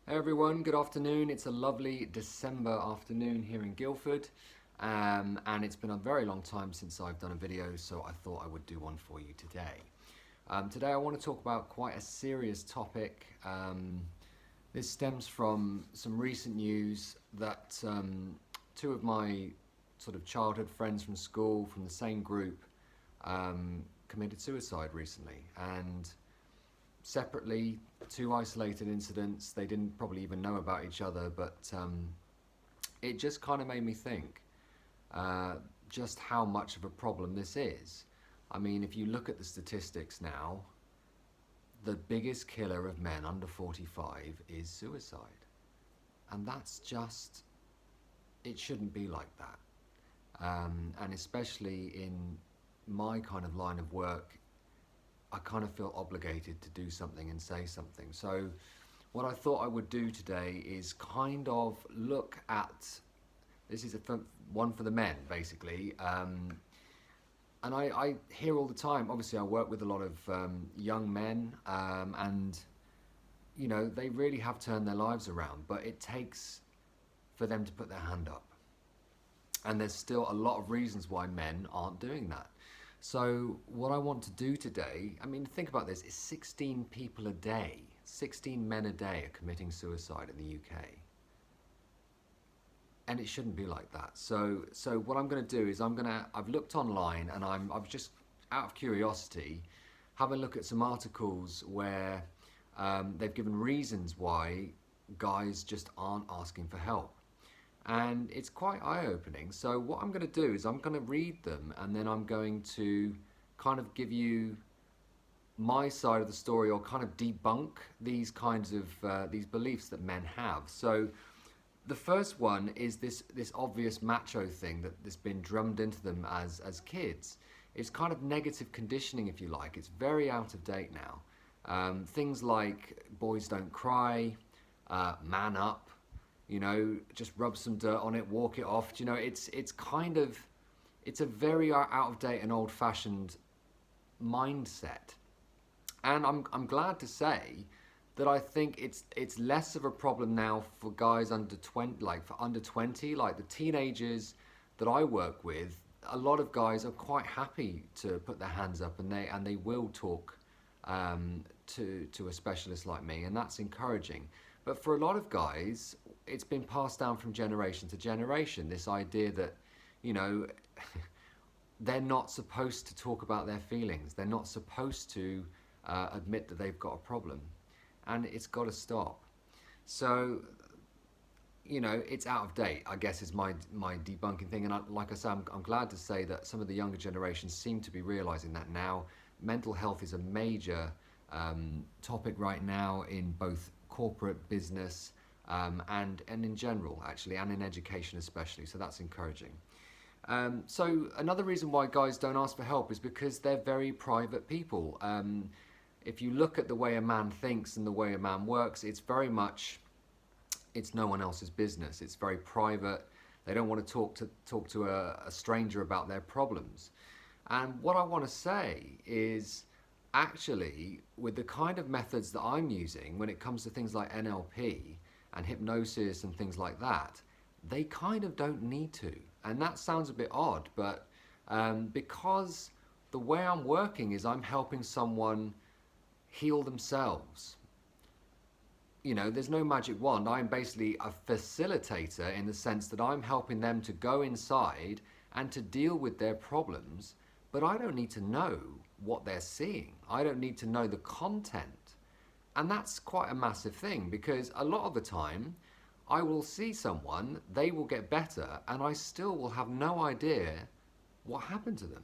Hey everyone, good afternoon. It's a lovely December afternoon here in Guildford, and it's been a very long time since I've done a video, so I thought I would do one for you today. Today I want to talk about quite a serious topic. This stems from some recent news that two of my sort of childhood friends from school, from the same group, committed suicide recently, and separately, two isolated incidents. They didn't probably even know about each other, but it just kind of made me think just how much of a problem this is. I mean, if you look at the statistics now, the biggest killer of men under 45 is suicide. And that's just, it shouldn't be like that. And especially in my kind of line of work, I kind of feel obligated to do something and say something. So what I thought I would do today is kind of look at, this is one for the men basically, and I hear all the time, obviously I work with a lot of young men, and you know, they really have turned their lives around, but it takes for them to put their hand up. And there's still a lot of reasons why men aren't doing that. So what I want to do today, I mean, think about this, is 16 people a day, 16 men a day are committing suicide in the UK. And it shouldn't be like that. So what I'm going to do is I've looked online, and I've just, out of curiosity, have a look at some articles where they've given reasons why guys just aren't asking for help. And it's quite eye-opening. So what I'm going to do is I'm going to read them, and then I'm going to kind of give you my side of the story, or kind of debunk these kinds of these beliefs that men have. So the first one is this obvious macho thing that's been drummed into them as kids. It's kind of negative conditioning, if you like. It's very out of date now. Things like boys don't cry, man up, you know, just rub some dirt on it, walk it off. You know, it's kind of, it's a very out of date and old fashioned mindset. And I'm glad to say that I think it's less of a problem now for guys under 20, like for under 20, like the teenagers that I work with. A lot of guys are quite happy to put their hands up, and they will talk to a specialist like me, and that's encouraging. But for a lot of guys, it's been passed down from generation to generation, this idea that, you know, they're not supposed to talk about their feelings. They're not supposed to admit that they've got a problem. And it's got to stop. So, you know, it's out of date, I guess, is my debunking thing. And like I say, I'm glad to say that some of the younger generations seem to be realizing that now. Mental health is a major topic right now in both corporate business and in general, actually, and in education especially. So that's encouraging. So another reason why guys don't ask for help is because they're very private people. If you look at the way a man thinks and the way a man works, it's very much, it's no one else's business. It's very private. They don't want to talk to a stranger about their problems. And what I want to say is, actually, with the kind of methods that I'm using when it comes to things like NLP and hypnosis and things like that, they kind of don't need to. And that sounds a bit odd, but because the way I'm working is I'm helping someone heal themselves. You know, there's no magic wand. I'm basically a facilitator in the sense that I'm helping them to go inside and to deal with their problems, but I don't need to know what they're seeing. I don't need to know the content. And that's quite a massive thing, because a lot of the time I will see someone, they will get better, and I still will have no idea what happened to them.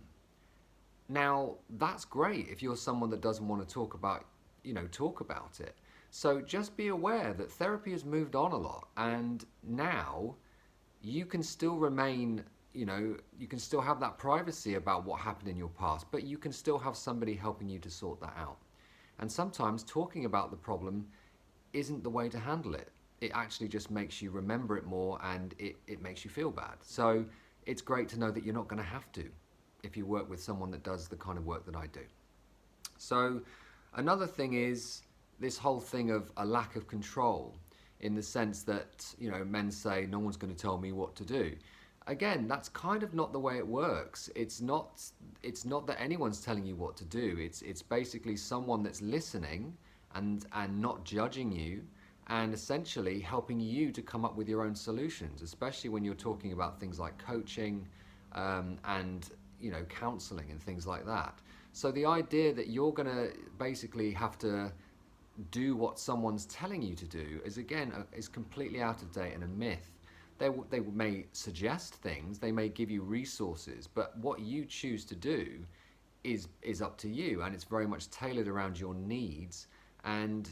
Now, that's great if you're someone that doesn't want to talk about it. So just be aware that therapy has moved on a lot, and now you can still remain, you know, you can still have that privacy about what happened in your past, but you can still have somebody helping you to sort that out. And sometimes talking about the problem isn't the way to handle it. It actually just makes you remember it more, and it makes you feel bad. So it's great to know that you're not going to have to if you work with someone that does the kind of work that I do. So another thing is this whole thing of a lack of control. in the sense that, men say no one's going to tell me what to do. Again, that's kind of not the way it works. It's not that anyone's telling you what to do. It's basically someone that's listening and not judging you, and essentially helping you to come up with your own solutions, especially when you're talking about things like coaching, and counseling and things like that. So the idea that you're going to basically have to do what someone's telling you to do is, again, is completely out of date and a myth. They may suggest things, they may give you resources, but what you choose to do is up to you, and it's very much tailored around your needs and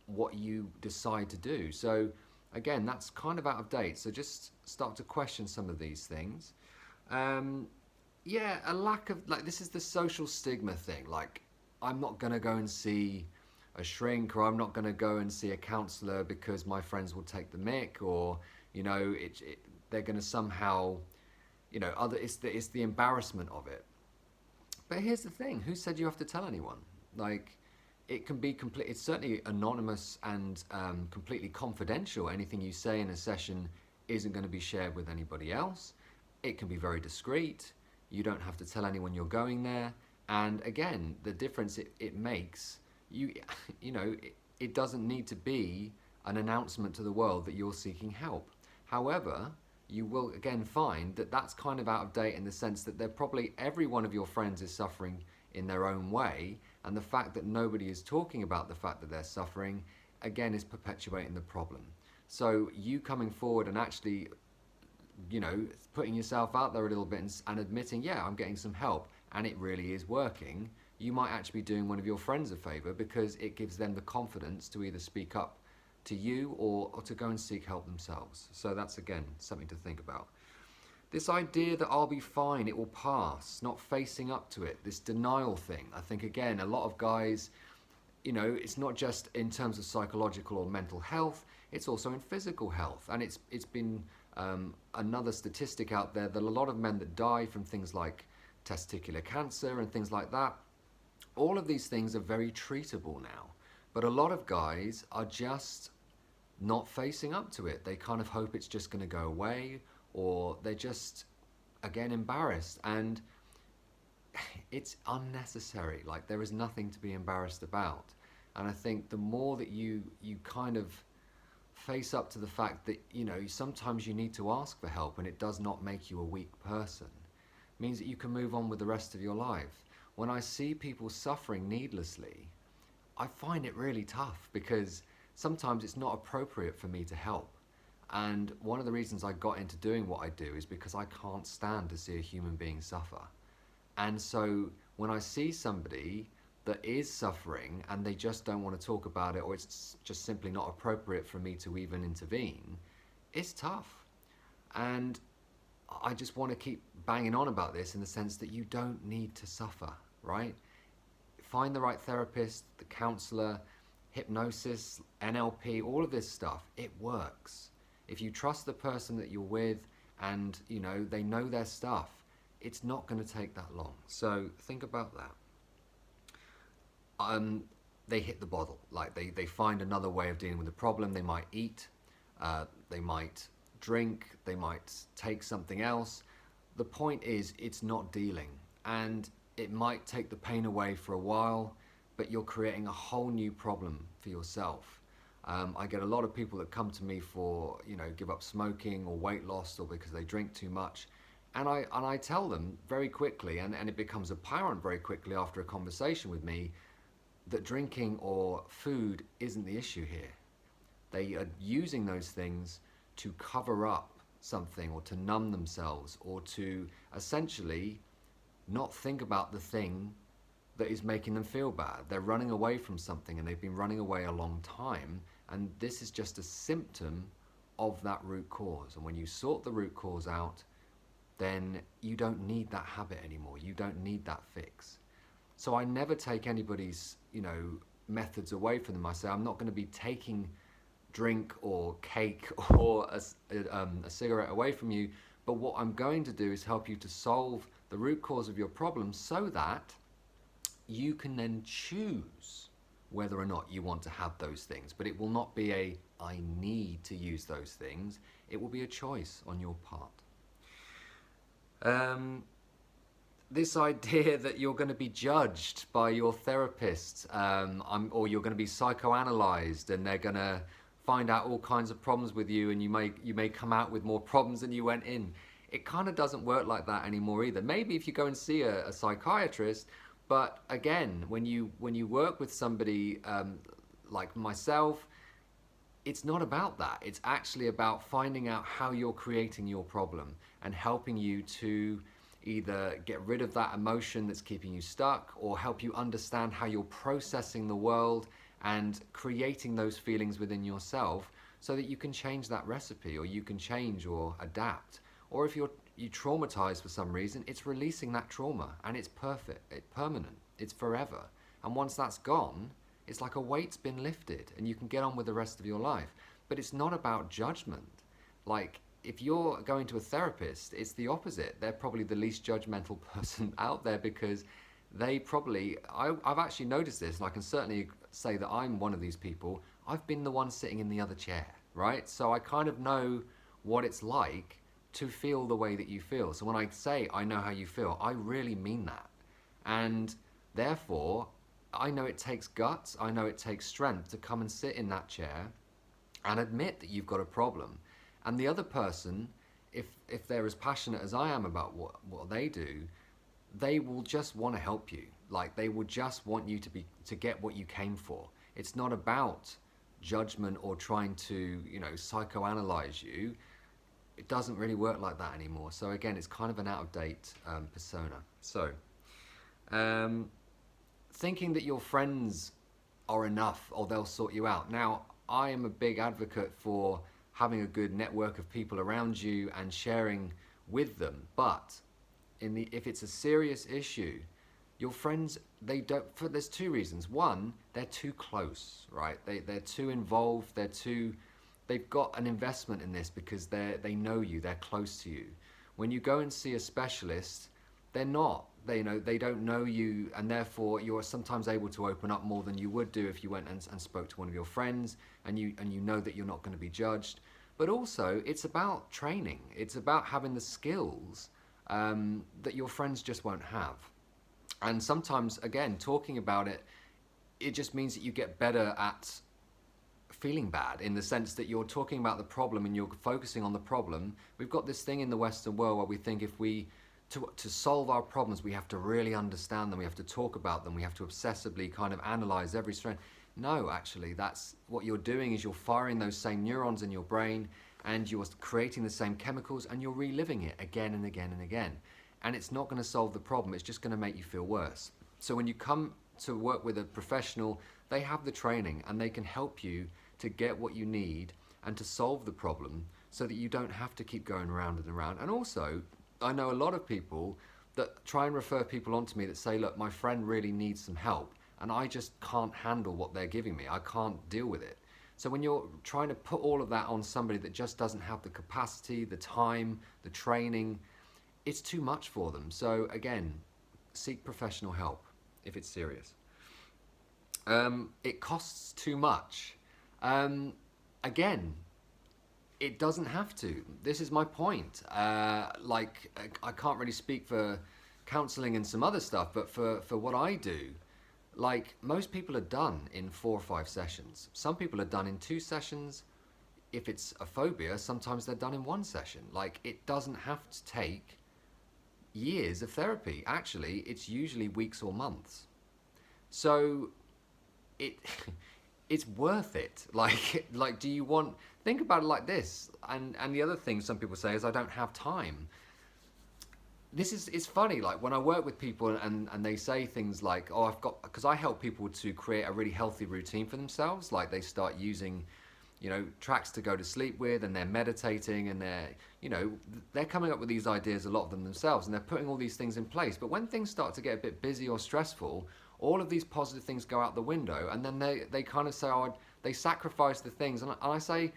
what you decide to do. So again, that's kind of out of date. So just start to question some of these things. Yeah, a lack of, like, this is the social stigma thing. Like, I'm not going to go and see a shrink, or I'm not going to go and see a counselor because my friends will take the mick, or they're going to somehow, it's the embarrassment of it. But here's the thing: who said you have to tell anyone? Like, it can be complete. It's certainly anonymous and completely confidential. Anything you say in a session isn't going to be shared with anybody else. It can be very discreet. You don't have to tell anyone you're going there. And again, the difference it makes, it doesn't need to be an announcement to the world that you're seeking help. However, you will again find that that's kind of out of date, in the sense that they're probably, every one of your friends is suffering in their own way, and the fact that nobody is talking about the fact that they're suffering, again, is perpetuating the problem. So you coming forward and actually, putting yourself out there a little bit and admitting, yeah, I'm getting some help and it really is working, you might actually be doing one of your friends a favor, because it gives them the confidence to either speak up to you or to go and seek help themselves. So that's, again, something to think about. This idea that I'll be fine, it will pass, not facing up to it, this denial thing. I think, again, a lot of guys, it's not just in terms of psychological or mental health, it's also in physical health. And it's been another statistic out there that a lot of men that die from things like testicular cancer and things like that, all of these things are very treatable now. But a lot of guys are just not facing up to it. They kind of hope it's just going to go away, or they're just, again, embarrassed. And it's unnecessary. Like, there is nothing to be embarrassed about. And I think the more that you kind of face up to the fact that, sometimes you need to ask for help, and it does not make you a weak person, it means that you can move on with the rest of your life. When I see people suffering needlessly, I find it really tough, because sometimes it's not appropriate for me to help. And one of the reasons I got into doing what I do is because I can't stand to see a human being suffer. And so when I see somebody that is suffering and they just don't want to talk about it, or it's just simply not appropriate for me to even intervene, it's tough. And I just want to keep banging on about this, in the sense that you don't need to suffer, right? Find the right therapist, the counselor, hypnosis, NLP, all of this stuff. It works. If you trust the person that you're with, and they know their stuff, it's not going to take that long. So think about that. They hit the bottle. Like, they find another way of dealing with the problem. They might eat, they might drink, they might take something else. The point is, it's not dealing, and it might take the pain away for a while, but you're creating a whole new problem for yourself. I get a lot of people that come to me for, give up smoking or weight loss, or because they drink too much. And I tell them very quickly, and it becomes apparent very quickly after a conversation with me, that drinking or food isn't the issue here. They are using those things to cover up something, or to numb themselves, or to essentially not think about the thing that is making them feel bad. They're running away from something, and they've been running away a long time, and this is just a symptom of that root cause. And when you sort the root cause out, then you don't need that habit anymore. You don't need that fix. So I never take anybody's, methods away from them. I say, I'm not going to be taking drink or cake or a cigarette away from you, but what I'm going to do is help you to solve the root cause of your problem, so that you can then choose whether or not you want to have those things. But it will not be a I need to use those things. It will be a choice on your part. This idea that you're going to be judged by your therapist, or you're going to be psychoanalyzed, and they're going to find out all kinds of problems with you, and you may come out with more problems than you went in. It kind of doesn't work like that anymore either. Maybe if you go and see a psychiatrist, but again, when you work with somebody like myself, it's not about that. It's actually about finding out how you're creating your problem and helping you to either get rid of that emotion that's keeping you stuck, or help you understand how you're processing the world and creating those feelings within yourself so that you can change that recipe, or you can change or adapt. Or if you traumatized for some reason, it's releasing that trauma, and it's perfect, it's permanent, it's forever. And once that's gone, it's like a weight's been lifted and you can get on with the rest of your life. But it's not about judgment. Like, if you're going to a therapist, it's the opposite. They're probably the least judgmental person out there, because they probably, I've actually noticed this, and I can certainly say that I'm one of these people. I've been the one sitting in the other chair, right? So I kind of know what it's like to feel the way that you feel. So when I say I know how you feel, I really mean that. And therefore, I know it takes guts, I know it takes strength to come and sit in that chair and admit that you've got a problem. And the other person, if they're as passionate as I am about what they do, they will just want to help you. Like, they will just want you to get what you came for. It's not about judgment or trying to, psychoanalyze you. It doesn't really work like that anymore. So again, it's kind of an out-of-date persona. So, thinking that your friends are enough or they'll sort you out. Now, I am a big advocate for having a good network of people around you and sharing with them. But if it's a serious issue, your friends, there's two reasons. One, they're too close, right? They're too involved, they've got an investment in this because they know you, they're close to you. When you go and see a specialist, they're not. They don't know you, and therefore you're sometimes able to open up more than you would do if you went and spoke to one of your friends, and you know that you're not going to be judged. But also, it's about training. It's about having the skills that your friends just won't have. And sometimes, again, talking about it, it just means that you get better at feeling bad, in the sense that you're talking about the problem and you're focusing on the problem. We've got this thing in the Western world where we think to solve our problems, we have to really understand them, we have to talk about them, we have to obsessively kind of analyze every strand. No, actually, that's what you're doing, is you're firing those same neurons in your brain, and you're creating the same chemicals, and you're reliving it again and again and again. And it's not going to solve the problem, it's just going to make you feel worse. So when you come to work with a professional, they have the training and they can help you to get what you need and to solve the problem, so that you don't have to keep going around and around. And also, I know a lot of people that try and refer people onto me that say, look, my friend really needs some help and I just can't handle what they're giving me. I can't deal with it. So when you're trying to put all of that on somebody that just doesn't have the capacity, the time, the training, it's too much for them. So again, seek professional help if it's serious. It costs too much. Again, it doesn't have to. This is my point. I can't really speak for counseling and some other stuff, but for what I do, like, most people are done in 4 or 5 sessions. Some people are done in 2 sessions. If it's a phobia, sometimes they're done in 1 session. Like, it doesn't have to take years of therapy. Actually, it's usually weeks or months. So it's worth it. Like, do you want, think about it like this. And the other thing some people say is, I don't have time. It's funny, like when I work with people and they say things like, oh, because I help people to create a really healthy routine for themselves. Like, they start using, tracks to go to sleep with, and they're meditating, and they're coming up with these ideas, a lot of them themselves, and they're putting all these things in place. But when things start to get a bit busy or stressful, all of these positive things go out the window, and then they kind of say, oh, they sacrifice the things. And I say,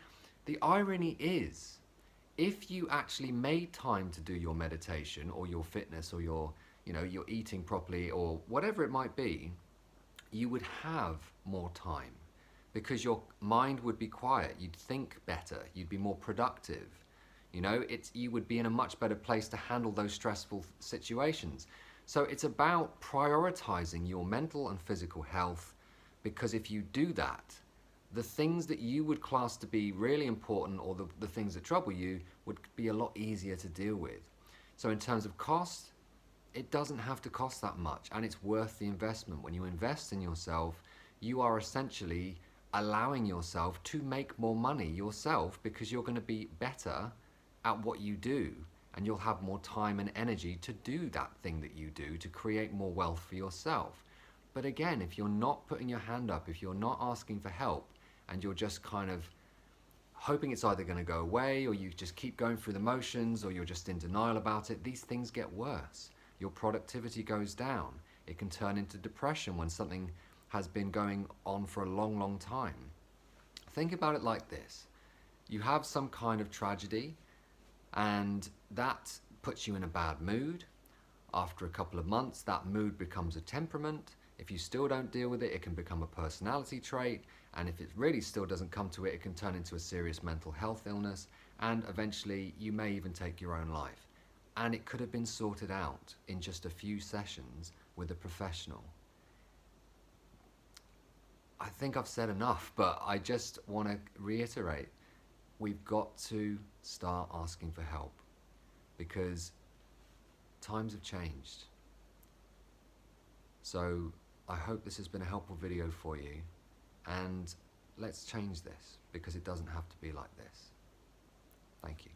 the irony is, if you actually made time to do your meditation or your fitness or your eating properly or whatever it might be, you would have more time, because your mind would be quiet, you'd think better, you'd be more productive. You know, you would be in a much better place to handle those stressful situations. So it's about prioritizing your mental and physical health, because if you do that, the things that you would class to be really important, or the things that trouble you, would be a lot easier to deal with. So in terms of cost, it doesn't have to cost that much, and it's worth the investment. When you invest in yourself, you are essentially allowing yourself to make more money yourself, because you're going to be better at what you do, and you'll have more time and energy to do that thing that you do to create more wealth for yourself. But again, if you're not putting your hand up, if you're not asking for help, and you're just kind of hoping it's either going to go away, or you just keep going through the motions, or you're just in denial about it, these things get worse. Your productivity goes down. It can turn into depression when something has been going on for a long, long time. Think about it like this. You have some kind of tragedy, and that puts you in a bad mood. After a couple of months, that mood becomes a temperament. If you still don't deal with it, it can become a personality trait. And if it really still doesn't come to it, it can turn into a serious mental health illness. And eventually, you may even take your own life. And it could have been sorted out in just a few sessions with a professional. I think I've said enough, but I just want to reiterate, we've got to start asking for help, because times have changed. So I hope this has been a helpful video for you, and let's change this, because it doesn't have to be like this. Thank you.